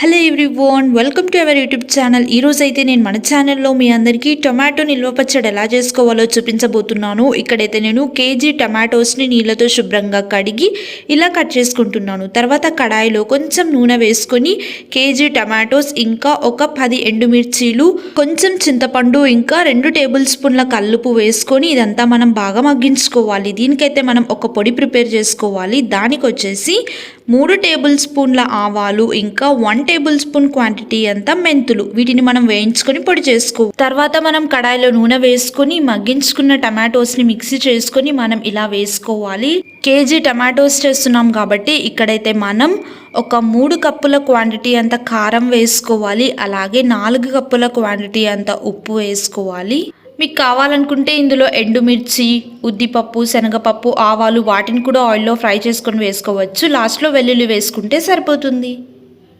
Hello everyone, welcome to our YouTube channel. ఈరోజు అయితే నేను మన ఛానల్లో మీ అందరికీ టొమాటో నిల్వ పచ్చడి ఎలా చేసుకోవాలో చూపించబోతున్నాను. ఇక్కడైతే నేను కేజీ టమాటోస్ని నీళ్ళతో శుభ్రంగా కడిగి ఇలా కట్ చేసుకుంటున్నాను. తర్వాత కడాయిలో కొంచెం నూనె వేసుకొని కేజీ టమాటోస్, ఇంకా ఒక 10 ఎండుమిర్చీలు, కొంచెం చింతపండు, ఇంకా 2 టేబుల్ స్పూన్ల కల్లుపు వేసుకొని ఇదంతా మనం బాగా మగ్గించుకోవాలి. దీనికైతే మనం ఒక పొడి ప్రిపేర్ చేసుకోవాలి. దానికి వచ్చేసి 3 టేబుల్ స్పూన్ల ఆవాలు, ఇంకా 1 టేబుల్ స్పూన్ క్వాంటిటీ అంతా మెంతులు, వీటిని మనం వేయించుకొని పొడి చేసుకోవాలి. తర్వాత మనం కడాయిలో నూనె వేసుకొని మగ్గించుకున్న టమాటోస్ని మిక్సీ చేసుకొని మనం ఇలా వేసుకోవాలి. కేజీ టమాటోస్ చేస్తున్నాం కాబట్టి ఇక్కడైతే మనం ఒక 3 కప్పుల క్వాంటిటీ అంత కారం వేసుకోవాలి. అలాగే 4 కప్పుల క్వాంటిటీ అంత ఉప్పు వేసుకోవాలి. మీకు కావాలనుకుంటే ఇందులో ఎండుమిర్చి, ఉద్దిపప్పు, శనగపప్పు, ఆవాలు వాటిని కూడా ఆయిల్లో ఫ్రై చేసుకొని వేసుకోవచ్చు. లాస్ట్లో వెల్లుల్లి వేసుకుంటే సరిపోతుంది.